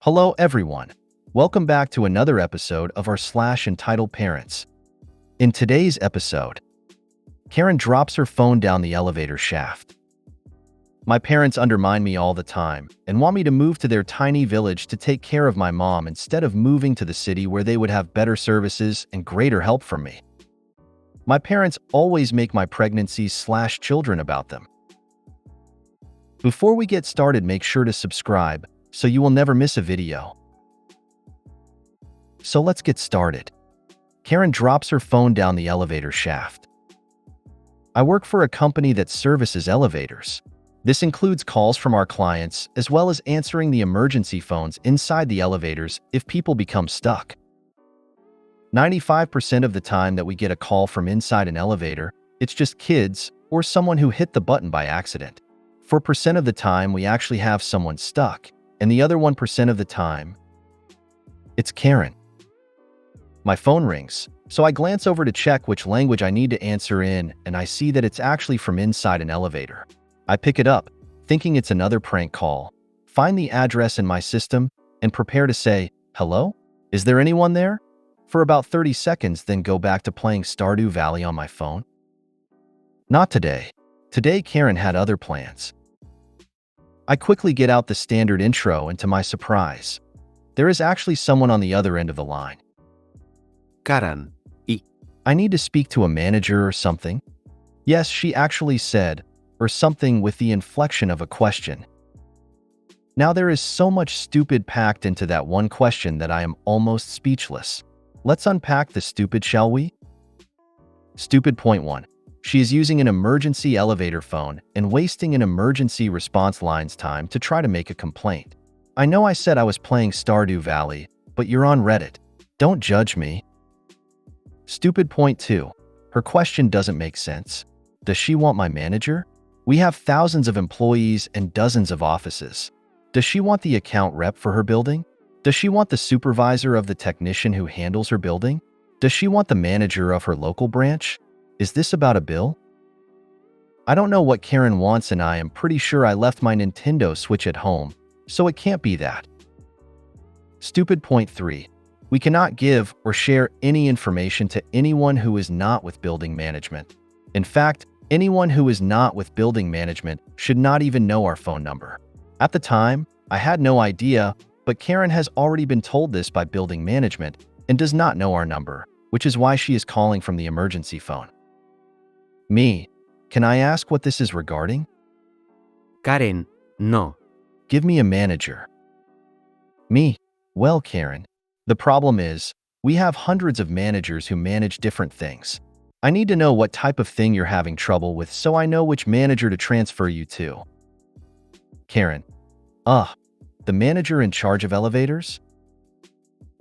Hello everyone. Welcome back to another episode of our entitled parents. In today's episode, Karen drops her phone down the elevator shaft. My parents undermine me all the time and want me to move to their tiny village to take care of my mom instead of moving to the city where they would have better services and greater help from me. My parents always make my pregnancies/children about them. Before we get started, make sure to subscribe so you will never miss a video. So let's get started. Karen drops her phone down the elevator shaft. I work for a company that services elevators. This includes calls from our clients as well as answering the emergency phones inside the elevators if people become stuck. 95% of the time that we get a call from inside an elevator, it's just kids or someone who hit the button by accident. 4% of the time we actually have someone stuck, and the other 1% of the time, it's Karen. My phone rings, so I glance over to check which language I need to answer in, and I see that it's actually from inside an elevator. I pick it up, thinking it's another prank call, find the address in my system, and prepare to say, "Hello? Is there anyone there?" for about 30 seconds, then go back to playing Stardew Valley on my phone. Not today. Today, Karen had other plans. I quickly get out the standard intro, and to my surprise, there is actually someone on the other end of the line. Karen, I need to speak to a manager or something? Yes, she actually said, or something with the inflection of a question. Now there is so much stupid packed into that one question that I am almost speechless. Let's unpack the stupid, shall we? Stupid point 1. She is using an emergency elevator phone and wasting an emergency response line's time to try to make a complaint. I know I said I was playing Stardew Valley, but you're on Reddit. Don't judge me. Stupid point 2. Her question doesn't make sense. Does she want my manager? We have thousands of employees and dozens of offices. Does she want the account rep for her building? Does she want the supervisor of the technician who handles her building? Does she want the manager of her local branch? Is this about a bill? I don't know what Karen wants, and I am pretty sure I left my Nintendo Switch at home, so it can't be that. Stupid point 3. We cannot give or share any information to anyone who is not with building management. In fact, anyone who is not with building management should not even know our phone number. At the time, I had no idea, but Karen has already been told this by building management and does not know our number, which is why she is calling from the emergency phone. Me, can I ask what this is regarding? Karen, no. Give me a manager. Me, well, Karen, the problem is, we have hundreds of managers who manage different things. I need to know what type of thing you're having trouble with so I know which manager to transfer you to. Karen, the manager in charge of elevators?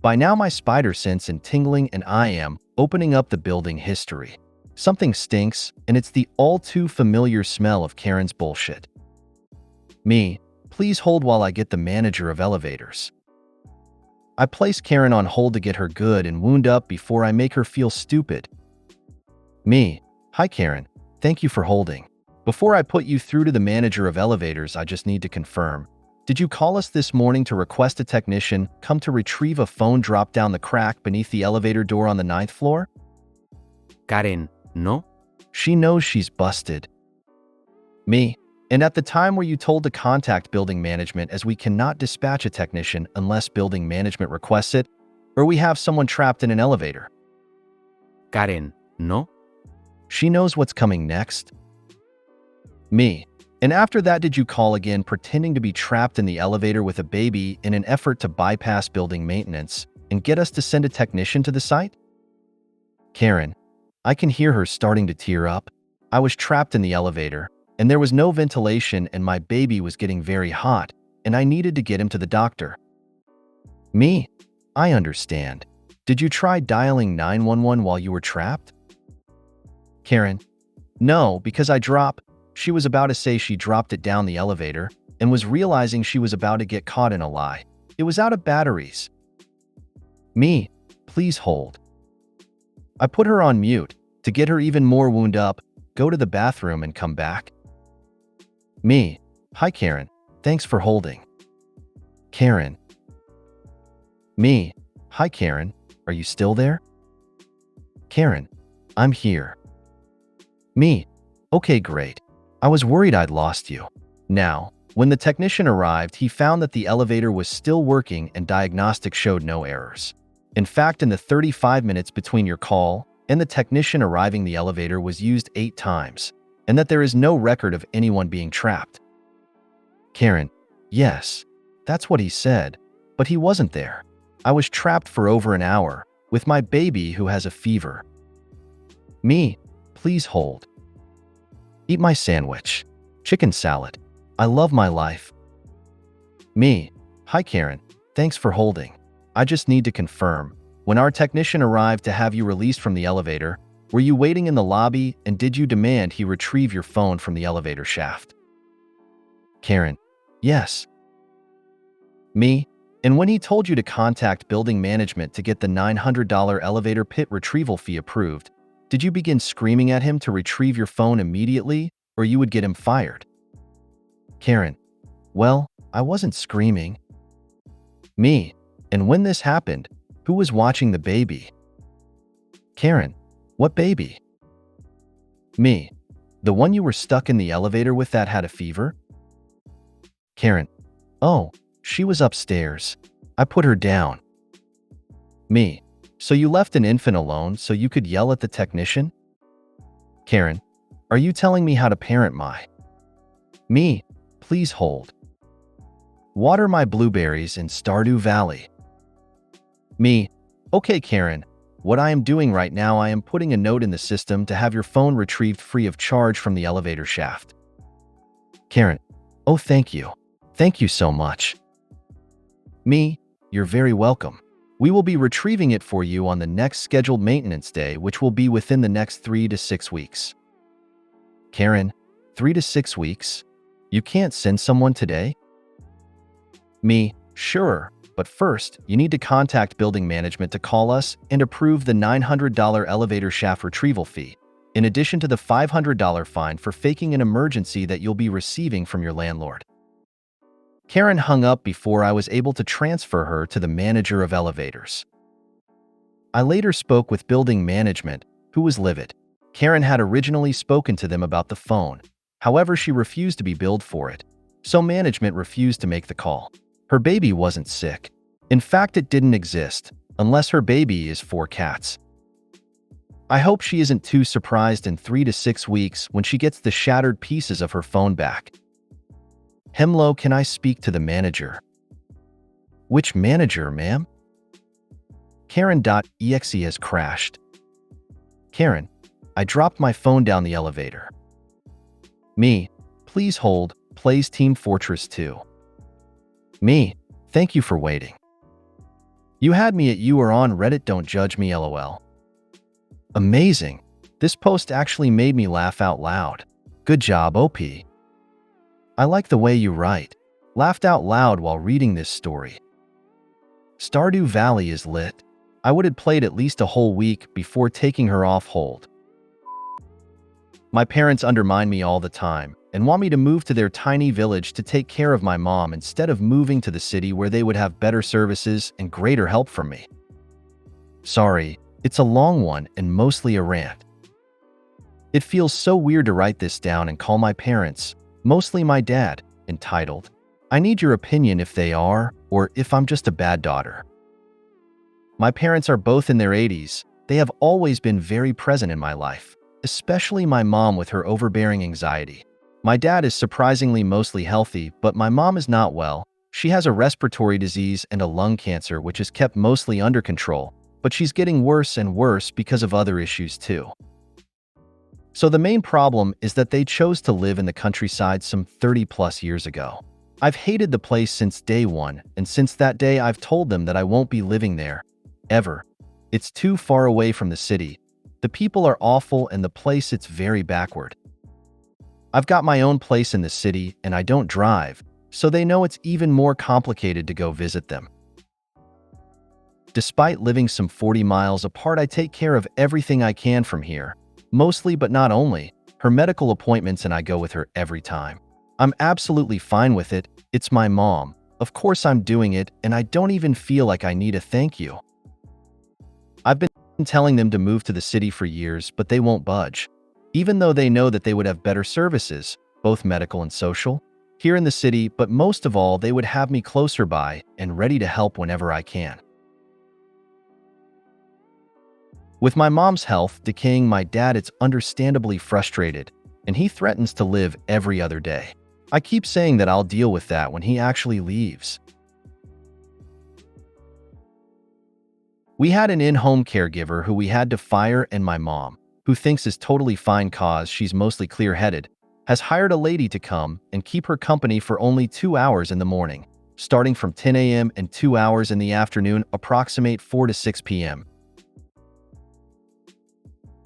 By now my spider sense and tingling, and I am opening up the building history. Something stinks, and it's the all too familiar smell of Karen's bullshit. Me, please hold while I get the manager of elevators. I place Karen on hold to get her good and wound up before I make her feel stupid. Me, hi Karen, thank you for holding. Before I put you through to the manager of elevators, I just need to confirm. Did you call us this morning to request a technician come to retrieve a phone dropped down the crack beneath the elevator door on the 9th floor? Karen, no. She knows she's busted. Me, and at the time were you told to contact building management, as we cannot dispatch a technician unless building management requests it, or we have someone trapped in an elevator? Karen, no. She knows what's coming next. Me, and after that did you call again pretending to be trapped in the elevator with a baby in an effort to bypass building maintenance and get us to send a technician to the site? Karen, I can hear her starting to tear up. I was trapped in the elevator, and there was no ventilation, and my baby was getting very hot, and I needed to get him to the doctor. Me, I understand. Did you try dialing 911 while you were trapped? Karen, no, because she was about to say she dropped it down the elevator and was realizing she was about to get caught in a lie. It was out of batteries. Me, please hold. I put her on mute to get her even more wound up, go to the bathroom and come back. Me, hi Karen, thanks for holding. Karen, Me. Hi, Karen. Are you still there? Karen. I'm here. Me. Okay, great. I was worried I'd lost you. Now, when the technician arrived, he found that the elevator was still working and diagnostics showed no errors. In fact, in the 35 minutes between your call and the technician arriving, the elevator was used 8 times, and that there is no record of anyone being trapped. Karen. Yes, that's what he said, but he wasn't there. I was trapped for over an hour with my baby who has a fever. Me. Please hold. Eat my sandwich. Chicken salad. I love my life. Me. Hi, Karen. Thanks for holding. I just need to confirm. When our technician arrived to have you released from the elevator, were you waiting in the lobby and did you demand he retrieve your phone from the elevator shaft? Karen. Yes. Me. And when he told you to contact building management to get the $900 elevator pit retrieval fee approved, did you begin screaming at him to retrieve your phone immediately, or you would get him fired? Karen. Well, I wasn't screaming. Me. And when this happened, who was watching the baby? Karen. What baby? Me. The one you were stuck in the elevator with that had a fever? Karen. Oh, she was upstairs. I put her down. Me. So you left an infant alone so you could yell at the technician? Karen. Are you telling me how to parent my? Me. Please hold. Water my blueberries in Stardew Valley. Me. Okay, Karen. What I am doing right now, I am putting a note in the system to have your phone retrieved free of charge from the elevator shaft. Karen. Oh, thank you. Thank you so much. Me. You're very welcome. We will be retrieving it for you on the next scheduled maintenance day, which will be within the next 3 to 6 weeks. Karen. 3 to 6 weeks? You can't send someone today? Me. Sure, but first, you need to contact building management to call us and approve the $900 elevator shaft retrieval fee, in addition to the $500 fine for faking an emergency that you'll be receiving from your landlord. Karen hung up before I was able to transfer her to the manager of elevators. I later spoke with building management, who was livid. Karen had originally spoken to them about the phone. However, she refused to be billed for it, so management refused to make the call. Her baby wasn't sick. In fact, it didn't exist, unless her baby is 4 cats. I hope she isn't too surprised in 3 to 6 weeks when she gets the shattered pieces of her phone back. Hello, can I speak to the manager? Which manager, ma'am? Karen.exe has crashed. Karen, I dropped my phone down the elevator. Me, please hold, plays Team Fortress 2. Me, thank you for waiting. You had me at you are on Reddit, don't judge me, lol. Amazing. This post actually made me laugh out loud. Good job, OP. I like the way you write. Laughed out loud while reading this story. Stardew Valley is lit. I would have played at least a whole week before taking her off hold. My parents undermine me all the time and want me to move to their tiny village to take care of my mom instead of moving to the city where they would have better services and greater help from me. Sorry, it's a long one and mostly a rant. It feels so weird to write this down and call my parents, mostly my dad, entitled. I need your opinion if they are, or if I'm just a bad daughter. My parents are both in their 80s. They have always been very present in my life, especially my mom with her overbearing anxiety. My dad is surprisingly mostly healthy, but my mom is not well. She has a respiratory disease and a lung cancer which is kept mostly under control, but she's getting worse and worse because of other issues too. So the main problem is that they chose to live in the countryside some 30+ years ago. I've hated the place since day one, and since that day I've told them that I won't be living there, ever. It's too far away from the city. The people are awful and the place it's very backward. I've got my own place in the city and I don't drive, so they know it's even more complicated to go visit them. Despite living some 40 miles apart, I take care of everything I can from here. Mostly, but not only, her medical appointments, and I go with her every time. I'm absolutely fine with it. It's my mom. Of course I'm doing it, and I don't even feel like I need a thank you. I've been telling them to move to the city for years, but they won't budge. Even though they know that they would have better services, both medical and social, here in the city, but most of all, they would have me closer by and ready to help whenever I can. With my mom's health decaying, my dad is understandably frustrated, and he threatens to live every other day. I keep saying that I'll deal with that when he actually leaves. We had an in-home caregiver who we had to fire, and my mom, who thinks is totally fine cause she's mostly clear-headed, has hired a lady to come and keep her company for only 2 hours in the morning, starting from 10 a.m. and 2 hours in the afternoon, approximate 4 to 6 p.m.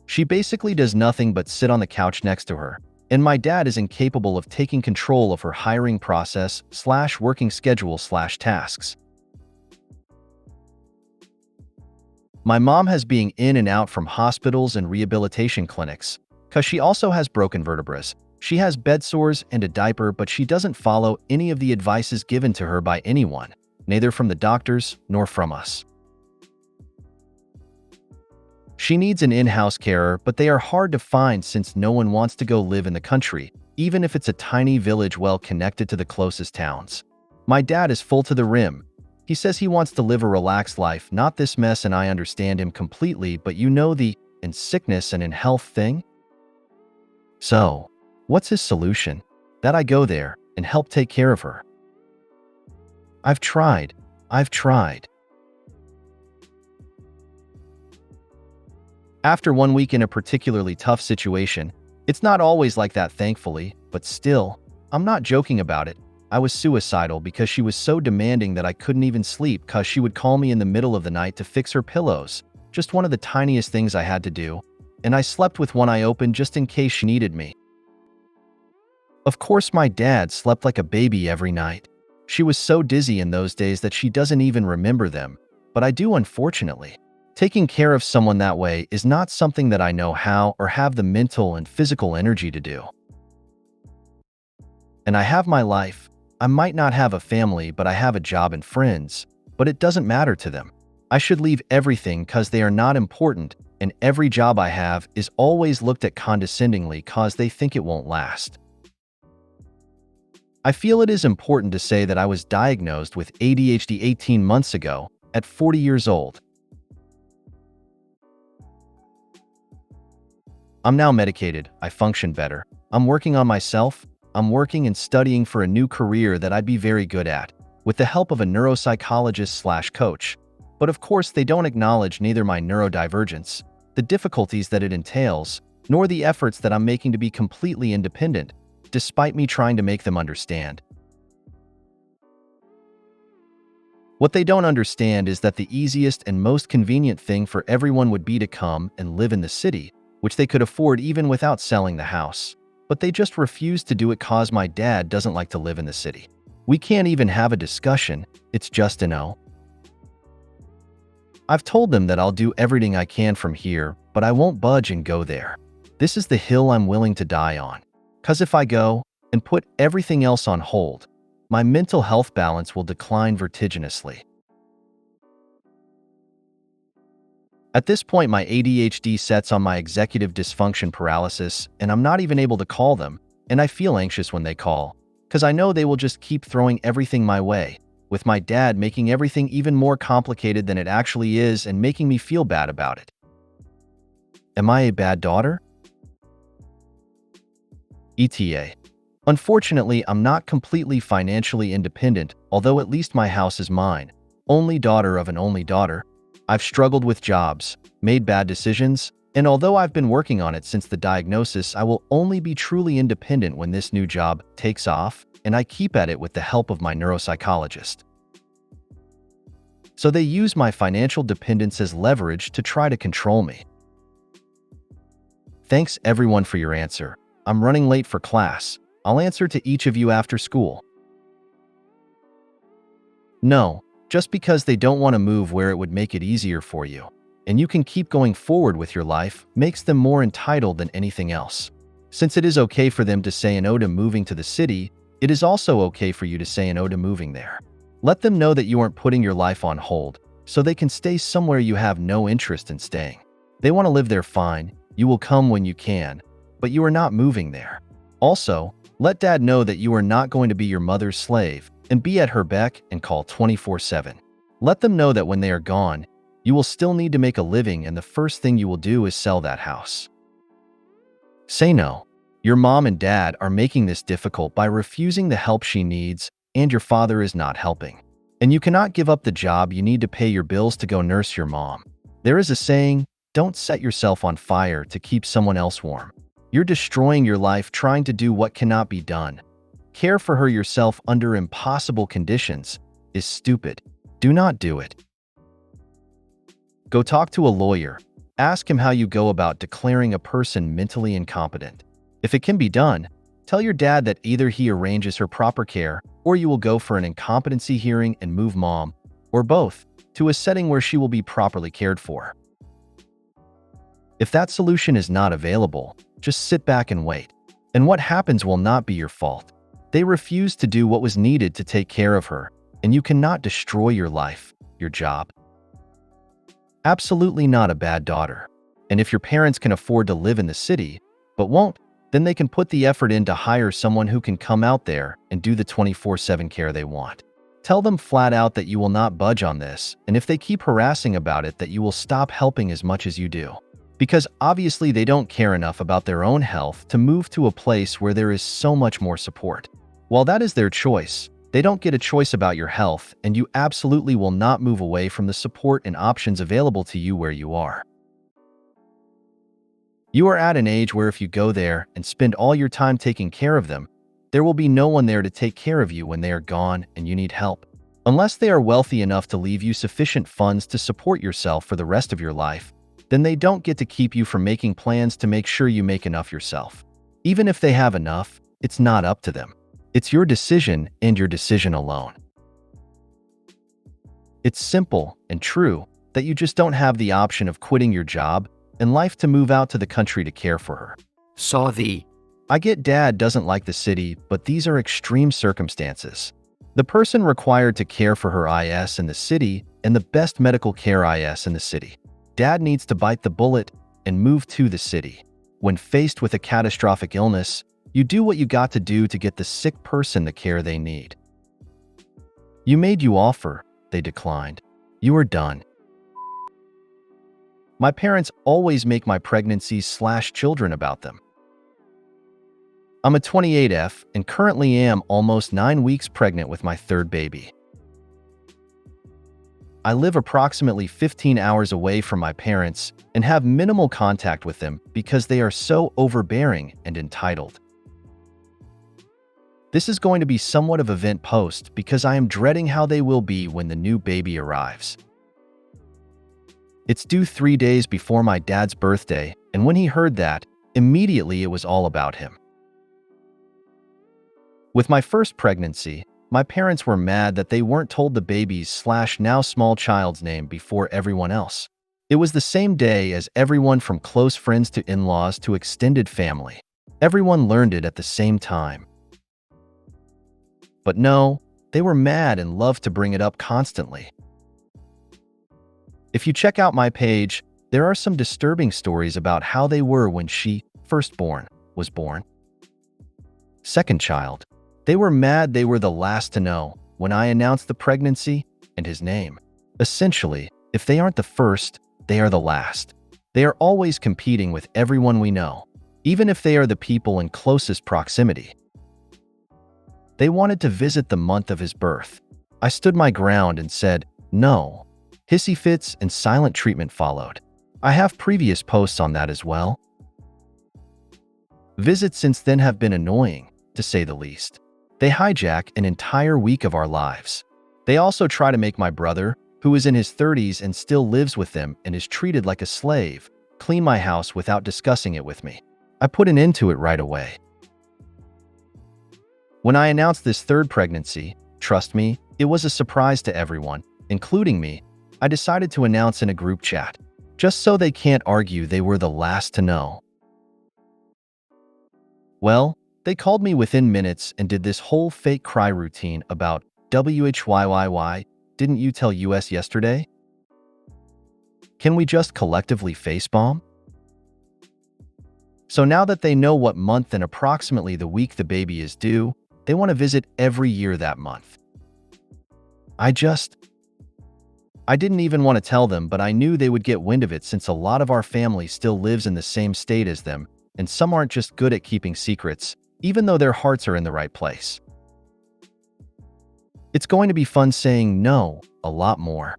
She basically does nothing but sit on the couch next to her, and my dad is incapable of taking control of her hiring process / working schedule / tasks. My mom has been in and out from hospitals and rehabilitation clinics, because she also has broken vertebrae. She has bed sores and a diaper, but she doesn't follow any of the advices given to her by anyone, neither from the doctors nor from us. She needs an in-house carer, but they are hard to find since no one wants to go live in the country, even if it's a tiny village well connected to the closest towns. My dad is full to the rim. He says he wants to live a relaxed life, not this mess, and I understand him completely, but you know the in sickness and in health thing? So, what's his solution? That I go there and help take care of her. I've tried. After 1 week in a particularly tough situation, it's not always like that thankfully, but still, I'm not joking about it. I was suicidal because she was so demanding that I couldn't even sleep because she would call me in the middle of the night to fix her pillows, just one of the tiniest things I had to do, and I slept with one eye open just in case she needed me. Of course, my dad slept like a baby every night. She was so dizzy in those days that she doesn't even remember them, but I do, unfortunately. Taking care of someone that way is not something that I know how or have the mental and physical energy to do. And I have my life. I might not have a family, but I have a job and friends, but it doesn't matter to them. I should leave everything because they are not important, and every job I have is always looked at condescendingly because they think it won't last. I feel it is important to say that I was diagnosed with ADHD 18 months ago, at 40 years old. I'm now medicated, I function better. I'm working on myself. I'm working and studying for a new career that I'd be very good at, with the help of a neuropsychologist / coach. But of course, they don't acknowledge neither my neurodivergence, the difficulties that it entails, nor the efforts that I'm making to be completely independent, despite me trying to make them understand. What they don't understand is that the easiest and most convenient thing for everyone would be to come and live in the city, which they could afford even without selling the house. But they just refuse to do it cause my dad doesn't like to live in the city. We can't even have a discussion, it's just a no. I've told them that I'll do everything I can from here, but I won't budge and go there. This is the hill I'm willing to die on. Cause if I go and put everything else on hold, my mental health balance will decline vertiginously. At this point, my ADHD sets on my executive dysfunction paralysis, and I'm not even able to call them, and I feel anxious when they call, because I know they will just keep throwing everything my way, with my dad making everything even more complicated than it actually is and making me feel bad about it. Am I a bad daughter? ETA. Unfortunately, I'm not completely financially independent, although at least my house is mine. Only daughter of an only daughter. I've struggled with jobs, made bad decisions, and although I've been working on it since the diagnosis, I will only be truly independent when this new job takes off, and I keep at it with the help of my neuropsychologist. So they use my financial dependence as leverage to try to control me. Thanks everyone for your answer. I'm running late for class. I'll answer to each of you after school. No. Just because they don't want to move where it would make it easier for you, and you can keep going forward with your life, makes them more entitled than anything else. Since it is okay for them to say no to moving to the city, it is also okay for you to say no to moving there. Let them know that you aren't putting your life on hold, so they can stay somewhere you have no interest in staying. They want to live there, fine. You will come when you can, but you are not moving there. Also, let dad know that you are not going to be your mother's slave and be at her beck and call 24/7. Let them know that when they are gone, you will still need to make a living, and the first thing you will do is sell that house. Say no. Your mom and dad are making this difficult by refusing the help she needs, and your father is not helping. And you cannot give up the job you need to pay your bills to go nurse your mom. There is a saying, don't set yourself on fire to keep someone else warm. You're destroying your life trying to do what cannot be done. Care for her yourself under impossible conditions is stupid. Do not do it. Go talk to a lawyer. Ask him how you go about declaring a person mentally incompetent. If it can be done, tell your dad that either he arranges her proper care or you will go for an incompetency hearing and move mom, or both, to a setting where she will be properly cared for. If that solution is not available, just sit back and wait. And what happens will not be your fault. They refused to do what was needed to take care of her, and you cannot destroy your life, your job. Absolutely not a bad daughter. And if your parents can afford to live in the city, but won't, then they can put the effort in to hire someone who can come out there and do the 24/7 care they want. Tell them flat out that you will not budge on this, and if they keep harassing about it, that you will stop helping as much as you do. Because obviously they don't care enough about their own health to move to a place where there is so much more support. While that is their choice, they don't get a choice about your health, and you absolutely will not move away from the support and options available to you where you are. You are at an age where if you go there and spend all your time taking care of them, there will be no one there to take care of you when they are gone and you need help. Unless they are wealthy enough to leave you sufficient funds to support yourself for the rest of your life, then they don't get to keep you from making plans to make sure you make enough yourself. Even if they have enough, it's not up to them. It's your decision and your decision alone. It's simple and true that you just don't have the option of quitting your job and life to move out to the country to care for her. I get dad doesn't like the city, but these are extreme circumstances. The person required to care for her is in the city and the best medical care is in the city. Dad needs to bite the bullet and move to the city. When faced with a catastrophic illness, you do what you got to do to get the sick person the care they need. You made your offer, they declined. You are done. My parents always make my pregnancies/children about them. I'm a 28F and currently am almost 9 weeks pregnant with my third baby. I live approximately 15 hours away from my parents and have minimal contact with them because they are so overbearing and entitled. This is going to be somewhat of an event post because I am dreading how they will be when the new baby arrives. It's due 3 days before my dad's birthday, and when he heard that, immediately it was all about him. With my first pregnancy, my parents were mad that they weren't told the baby's/now small child's name before everyone else. It was the same day as everyone from close friends to in-laws to extended family. Everyone learned it at the same time. But no, they were mad and loved to bring it up constantly. If you check out my page, there are some disturbing stories about how they were when she, firstborn, was born. Second child. They were mad they were the last to know when I announced the pregnancy and his name. Essentially, if they aren't the first, they are the last. They are always competing with everyone we know, even if they are the people in closest proximity. They wanted to visit the month of his birth. I stood my ground and said, no. Hissy fits and silent treatment followed. I have previous posts on that as well. Visits since then have been annoying, to say the least. They hijack an entire week of our lives. They also try to make my brother, who is in his 30s and still lives with them and is treated like a slave, clean my house without discussing it with me. I put an end to it right away. When I announced this third pregnancy, trust me, it was a surprise to everyone, including me. I decided to announce in a group chat, just so they can't argue they were the last to know. Well, they called me within minutes and did this whole fake cry routine about WHYYY, didn't you tell us yesterday? Can we just collectively facepalm? So now that they know what month and approximately the week the baby is due, they want to visit every year that month. I didn't even want to tell them, but I knew they would get wind of it since a lot of our family still lives in the same state as them, and some aren't just good at keeping secrets, even though their hearts are in the right place. It's going to be fun saying no a lot more.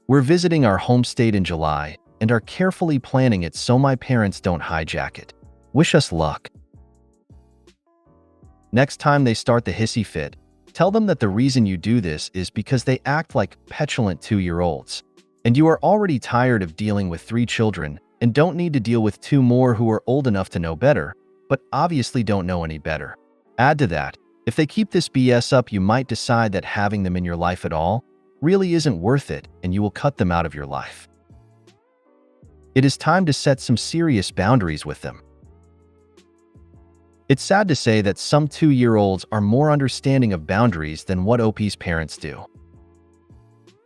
We're visiting our home state in July and are carefully planning it so my parents don't hijack it. Wish us luck. Next time they start the hissy fit, tell them that the reason you do this is because they act like petulant 2-year-olds, and you are already tired of dealing with 3 children and don't need to deal with 2 more who are old enough to know better, but obviously don't know any better. Add to that, if they keep this BS up, you might decide that having them in your life at all really isn't worth it and you will cut them out of your life. It is time to set some serious boundaries with them. It's sad to say that some 2-year-olds are more understanding of boundaries than what OP's parents do.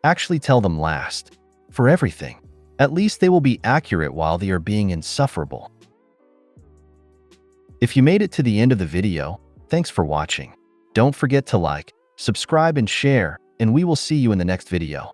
Actually tell them last, for everything. At least they will be accurate while they are being insufferable. If you made it to the end of the video, thanks for watching. Don't forget to like, subscribe, and share, and we will see you in the next video.